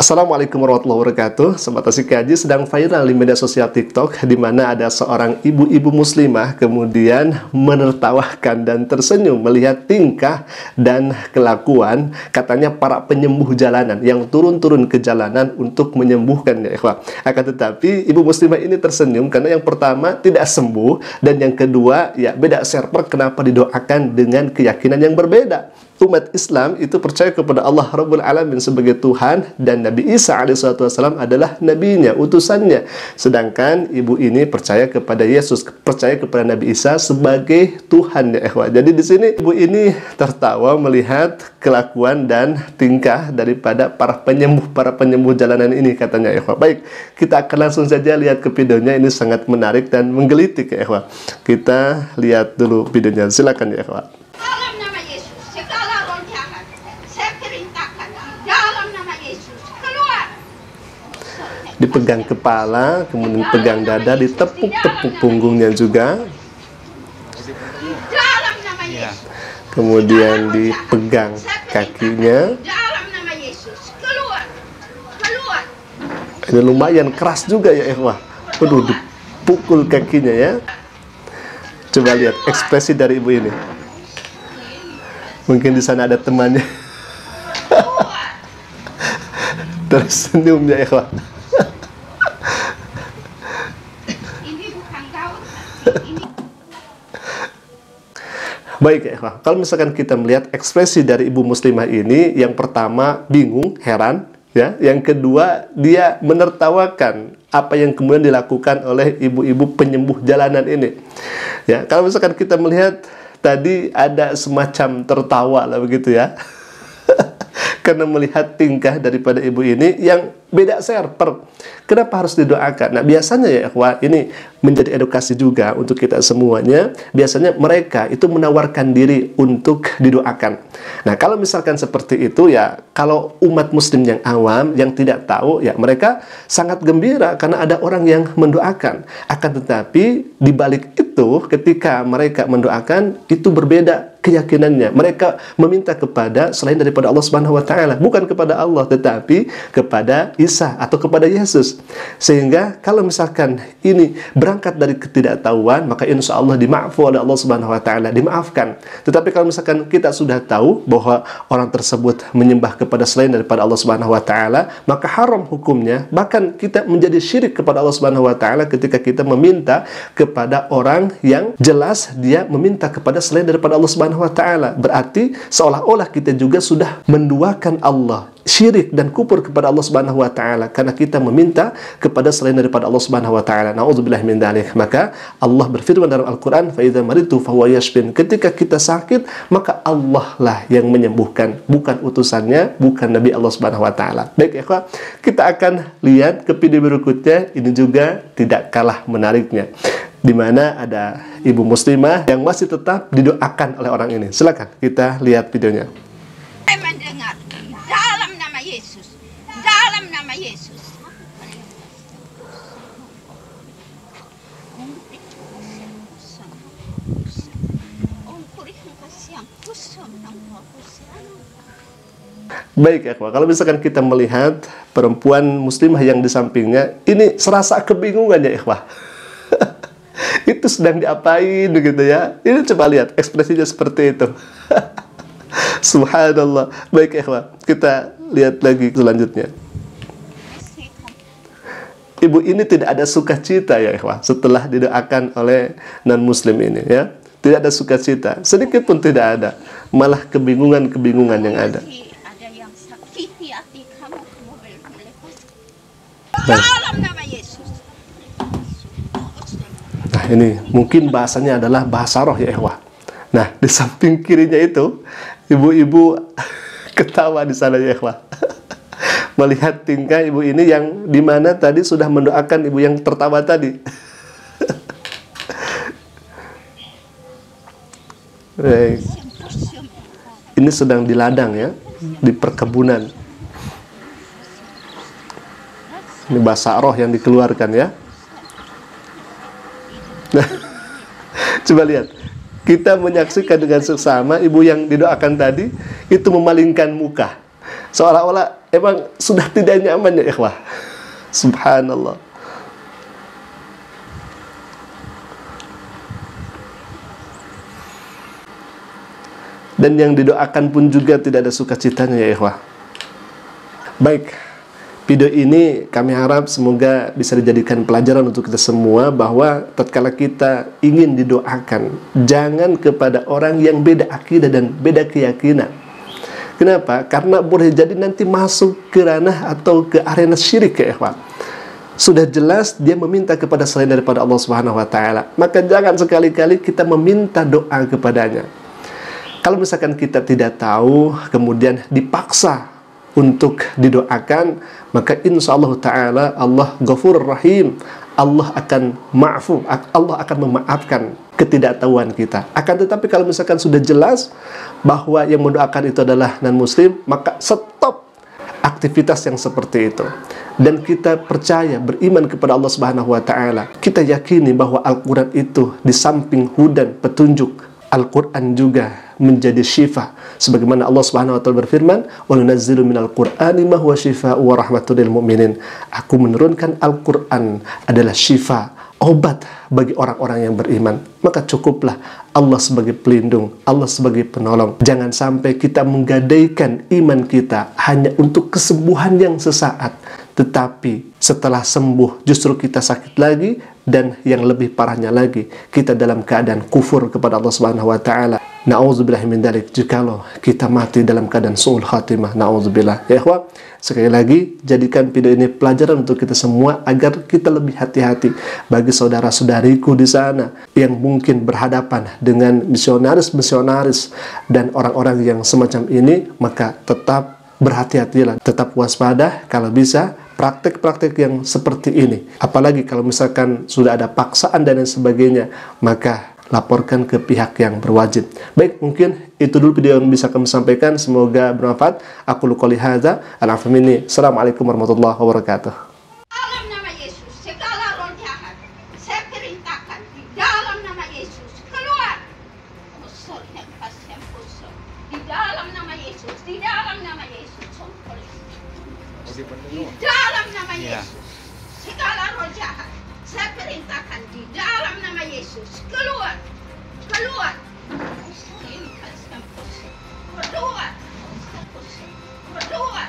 Assalamualaikum warahmatullahi wabarakatuh. Sobat Asik Kaji, sedang viral di media sosial TikTok di mana ada seorang ibu-ibu muslimah kemudian menertawakan dan tersenyum melihat tingkah dan kelakuan katanya para penyembuh jalanan yang turun-turun ke jalanan untuk menyembuhkan, ya ikhwah. Akan tetapi ibu muslimah ini tersenyum karena yang pertama tidak sembuh, dan yang kedua ya beda server kenapa didoakan dengan keyakinan yang berbeda. Umat Islam itu percaya kepada Allah Rabbul Alamin sebagai Tuhan, dan Nabi Isa alaihissalam adalah nabinya, utusannya. Sedangkan ibu ini percaya kepada Yesus, percaya kepada Nabi Isa sebagai Tuhan, ya ikhwah. Jadi di sini ibu ini tertawa melihat kelakuan dan tingkah daripada para penyembuh jalanan ini, katanya, ya ikhwah. Baik, kita akan langsung saja lihat ke videonya. Ini sangat menarik dan menggelitik, ya ikhwah. Kita lihat dulu videonya. Silakan, ya ikhwah. Dipegang kepala, kemudian pegang dada, ditepuk-tepuk punggungnya juga, kemudian dipegang kakinya. Ini lumayan keras juga, ya ikhwah. Waduh, dipukul kakinya, ya. Coba lihat ekspresi dari ibu ini. Mungkin di sana ada temannya. Tersenyum, ya ikhwah. Baik, ya ikhwah, kalau misalkan kita melihat ekspresi dari ibu muslimah ini, yang pertama bingung, heran, ya. Yang kedua, dia menertawakan apa yang kemudian dilakukan oleh ibu-ibu penyembuh jalanan ini. Ya, kalau misalkan kita melihat tadi ada semacam tertawa lah begitu, ya. Karena melihat tingkah daripada ibu ini yang beda server. Kenapa harus didoakan? Nah, biasanya, ya ikhwah, ini menjadi edukasi juga untuk kita semuanya. Biasanya mereka itu menawarkan diri untuk didoakan. Nah, kalau misalkan seperti itu, ya, kalau umat muslim yang awam, yang tidak tahu, ya mereka sangat gembira karena ada orang yang mendoakan. Akan tetapi di balik itu, ketika mereka mendoakan, itu berbeda keyakinannya. Mereka meminta kepada selain daripada Allah Subhanahu wa taala, bukan kepada Allah tetapi kepada Isa atau kepada Yesus. Sehingga kalau misalkan ini berangkat dari ketidaktahuan, maka insya Allah dimaafkan oleh Allah Subhanahu wa taala, dimaafkan. Tetapi kalau misalkan kita sudah tahu bahwa orang tersebut menyembah kepada selain daripada Allah Subhanahu wa taala, maka haram hukumnya. Bahkan kita menjadi syirik kepada Allah Subhanahu wa taala ketika kita meminta kepada orang yang jelas dia meminta kepada selain daripada Allah Subhanahu wa taala. Berarti seolah-olah kita juga sudah menduakan Allah, syirik dan kufur kepada Allah Subhanahu wa taala karena kita meminta kepada selain daripada Allah Subhanahu wa taala. Nauzubillah min dzalik. Maka Allah berfirman dalam Al-Qur'an, "Fa idza maritu fa huwa yashfin." Ketika kita sakit, maka Allah lah yang menyembuhkan, bukan utusannya, bukan Nabi Allah Subhanahu wa taala. Baik, ya, kita akan lihat ke video berikutnya. Ini juga tidak kalah menariknya, di mana ada ibu muslimah yang masih tetap didoakan oleh orang ini. Silakan kita lihat videonya. Mendengar dalam nama Yesus, dalam nama Yesus. Baik, ya, kalau misalkan kita melihat perempuan muslimah yang di sampingnya, ini serasa kebingungan, ya ikhwah. Itu sedang diapain begitu, ya. Ini coba lihat ekspresinya seperti itu. Subhanallah. Baik, ikhwah, kita lihat lagi selanjutnya. Ibu ini tidak ada sukacita, ya ikhwah, setelah didoakan oleh non-muslim ini, ya. Tidak ada sukacita, sedikit pun tidak ada. Malah kebingungan yang ada. Ada yang sakiti hati kamu melepas. Baik. Dalam nama Yesus. Nah, ini mungkin bahasanya adalah bahasa roh, ya ikhwah. Nah, di samping kirinya itu ibu-ibu ketawa di sana, ya ikhwah. Melihat tingkah ibu ini yang dimana tadi sudah mendoakan ibu yang tertawa tadi. Baik. Ini sedang di ladang, ya, di perkebunan. Ini bahasa roh yang dikeluarkan, ya. Nah, coba lihat. Kita menyaksikan dengan seksama ibu yang didoakan tadi itu memalingkan muka. Seolah-olah emang sudah tidak nyaman ya ikhwah. Subhanallah. Dan yang didoakan pun juga tidak ada sukacitanya ya ikhwah. Baik, video ini kami harap semoga bisa dijadikan pelajaran untuk kita semua, bahwa tatkala kita ingin didoakan, jangan kepada orang yang beda akidah dan beda keyakinan. Kenapa? Karena boleh jadi nanti masuk ke ranah atau ke arena syirik ya ikhwan. Sudah jelas dia meminta kepada selain daripada Allah Subhanahu wa taala. Maka jangan sekali-kali kita meminta doa kepadanya. Kalau misalkan kita tidak tahu kemudian dipaksa untuk didoakan, maka insya Allah ta'ala Allah Ghafurur Rahim, Allah akan ma'fu, Allah akan memaafkan ketidaktahuan kita. Akan tetapi kalau misalkan sudah jelas bahwa yang mendoakan itu adalah non-muslim, maka stop aktivitas yang seperti itu. Dan kita percaya, beriman kepada Allah Subhanahu wa taala. Kita yakini bahwa Al-Qur'an itu di samping hudan, petunjuk, Al-Qur'an juga menjadi syifa, sebagaimana Allah Subhanahu wa taala berfirman, "Wa nunazzilu minal Qur'ani ma huwa syifaa'un wa rahmatun lil mu'minin." Aku menurunkan Al-Qur'an adalah syifa, obat bagi orang-orang yang beriman. Maka cukuplah Allah sebagai pelindung, Allah sebagai penolong. Jangan sampai kita menggadaikan iman kita hanya untuk kesembuhan yang sesaat, tetapi setelah sembuh justru kita sakit lagi, dan yang lebih parahnya lagi, kita dalam keadaan kufur kepada Allah Subhanahu wa taala. Na'udzubillah min dzalik, jikalau kita mati dalam keadaan su'ul khatimah. Na'udzubillah. Ya ikhwah, sekali lagi jadikan video ini pelajaran untuk kita semua agar kita lebih hati-hati. Bagi saudara-saudariku di sana yang mungkin berhadapan dengan misionaris-misionaris dan orang-orang yang semacam ini, maka tetap berhati-hatilah, tetap waspada. Kalau bisa praktek-praktek yang seperti ini, apalagi kalau misalkan sudah ada paksaan dan lain sebagainya, maka laporkan ke pihak yang berwajib. Baik, mungkin itu dulu video yang bisa kami sampaikan. Semoga bermanfaat. Aku qouli hadza, al-'afwu minni. Assalamualaikum warahmatullahi wabarakatuh. Dalam nama Yesus, segala roh jahat, saya perintahkan di dalam nama Yesus, keluar. Kusur yang pasien kusur. Di dalam nama Yesus, di dalam nama Yesus. Di dalam nama Yesus, segala roh jahat, saya perintahkan di dalam nama Yesus, keluar, keluar, keluar, keluar, keluar.